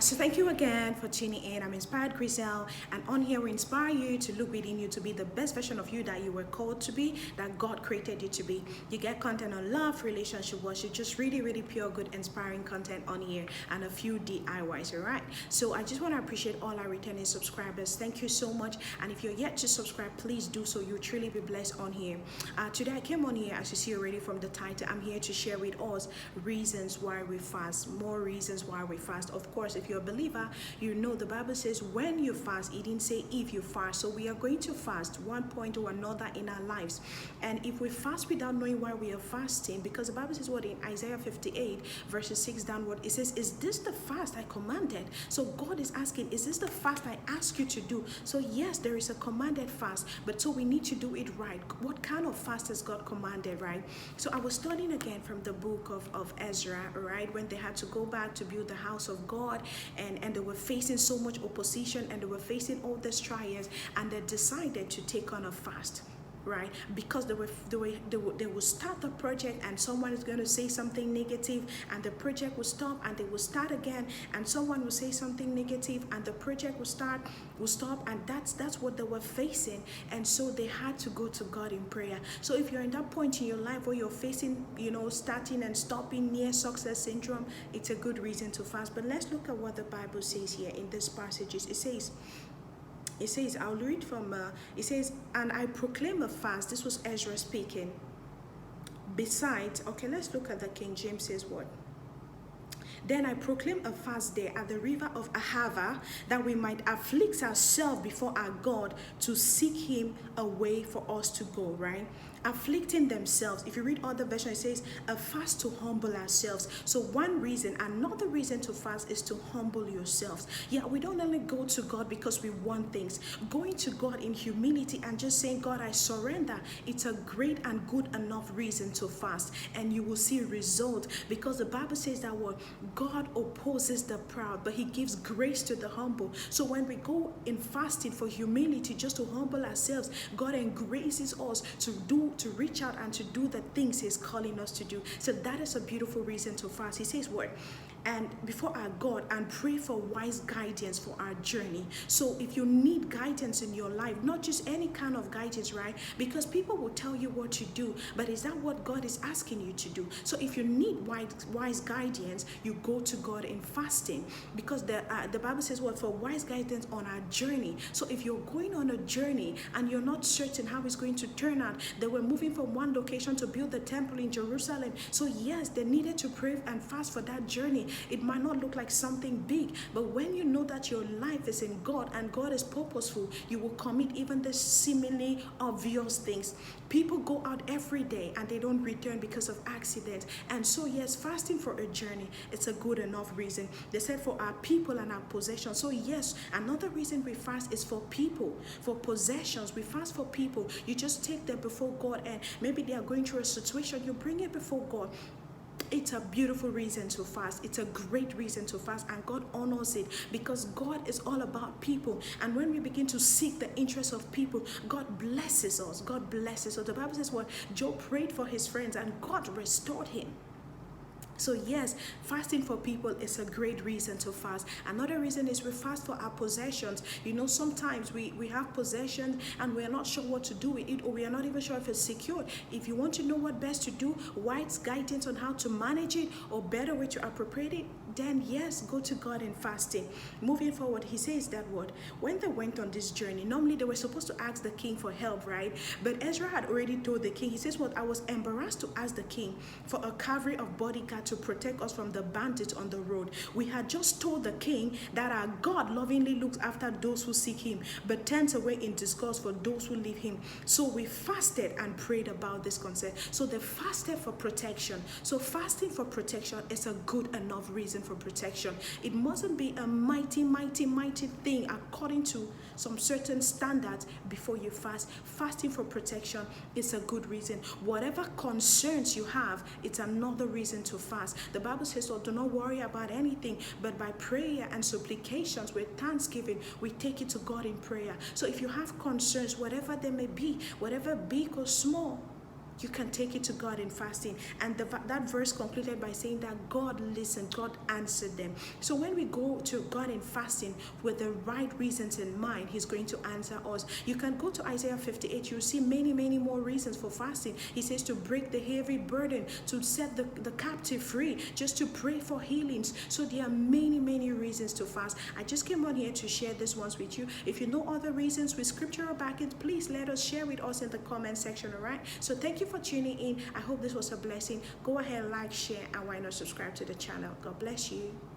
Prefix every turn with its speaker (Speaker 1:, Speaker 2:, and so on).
Speaker 1: So thank you again for tuning in. I'm Inspired Grisel, and on here we inspire you to look within you to be the best version of you that you were called to be, that God created you to be. You get content on love, relationship, worship, just really pure, good, inspiring content on here, and a few DIYs, all right? So I just want to appreciate all our returning subscribers. Thank you so much. And if you're yet to subscribe, please do so. You'll truly be blessed on here. Today I came on here, as you see already from the title, I'm here to share with us reasons why we fast, more reasons why we fast. Of course, if you're a believer, you know the Bible says when you fast. It didn't say if you fast. So we are going to fast one point or another in our lives. And if we fast without knowing why we are fasting, because the Bible says what in Isaiah 58 verses 6 downward, it says, is this the fast I commanded? So God is asking, is this the fast I ask you to do? So yes, there is a commanded fast, but so we need to do it right. What kind of fast has God commanded, right? So I was studying again from the book of Ezra, right, when they had to go back to build the house of God, and they were facing so much opposition, and they were facing all these trials, and they decided to take on a fast, right? Because they will start the project, and someone is going to say something negative, and the project will stop, and they will start again, and someone will say something negative, and the project will stop, and that's what they were facing. And so they had to go to God in prayer. So if you're in that point in your life where you're facing, starting and stopping, near success syndrome, it's a good reason to fast. But let's look at what the Bible says here in these passages. It says, I'll read from, it says, and I proclaim a fast. This was Ezra speaking. Besides, okay, let's look at the King James says what? Then I proclaim a fast day at the river of Ahava, that we might afflict ourselves before our God to seek him a way for us to go, right? Afflicting themselves. If you read other versions, it says a fast to humble ourselves. So one reason, another reason to fast is to humble yourselves. Yeah, we don't only go to God because we want things. Going to God in humility and just saying, God, I surrender. It's a great and good enough reason to fast, and you will see a result, because the Bible says that what God opposes the proud, but he gives grace to the humble. So when we go in fasting for humility, just to humble ourselves, God engraces us to reach out and to do the things he's calling us to do. So that is a beautiful reason to fast. He says what? And before our God, and pray for wise guidance for our journey. So if you need guidance in your life, not just any kind of guidance, right? Because people will tell you what to do, but is that what God is asking you to do? So if you need wise guidance, you go to God in fasting, because the Bible says what? For wise guidance on our journey. So if you're going on a journey and you're not certain how it's going to turn out, they were moving from one location to build the temple in Jerusalem. So yes, they needed to pray and fast for that journey. It might not look like something big, but when you know that your life is in God and God is purposeful, you will commit even the seemingly obvious things. People go out every day and they don't return because of accidents. And so yes, fasting for a journey, it's a good enough reason. They said for our people and our possessions. So yes, another reason we fast is for people, for possessions. We fast for people. You just take them before God, and maybe they are going through a situation, you bring it before God. It's a beautiful reason to fast. It's a great reason to fast, and God honors it, because God is all about people. And when we begin to seek the interests of people, God blesses us. God blesses us. The Bible says what? Job prayed for his friends and God restored him. So yes, fasting for people is a great reason to fast. Another reason is we fast for our possessions. Sometimes we have possessions and we are not sure what to do with it, or we are not even sure if it's secure. If you want to know what best to do, wise guidance on how to manage it, or better way to appropriate it, then yes, go to God in fasting. Moving forward, he says that what? When they went on this journey, normally they were supposed to ask the king for help, right? But Ezra had already told the king, he says what? I was embarrassed to ask the king for a cavalry of bodyguards to protect us from the bandits on the road. We had just told the king that our God lovingly looks after those who seek him, but turns away in disgust for those who leave him. So we fasted and prayed about this concern. So they fasted for protection. So fasting for protection is a good enough reason for protection. It mustn't be a mighty thing according to some certain standards before you fast. Fasting for protection is a good reason. Whatever concerns you have, it's another reason to fast. The Bible says, so do not worry about anything, but by prayer and supplications with thanksgiving, we take it to God in prayer. So if you have concerns, whatever they may be, whether big or small, you can take it to God in fasting. And that verse concluded by saying that God listened, God answered them. So when we go to God in fasting with the right reasons in mind, He's going to answer us. You can go to Isaiah 58, you'll see many, many more reasons for fasting. He says to break the heavy burden, to set the captive free, just to pray for healings. So there are many, many reasons to fast. I just came on here to share this ones with you. If you know other reasons with scriptural backing, please let us share with us in the comment section. All right, so thank you for tuning in. I hope this was a blessing. Go ahead, like, share, and why not subscribe to the channel. God bless you.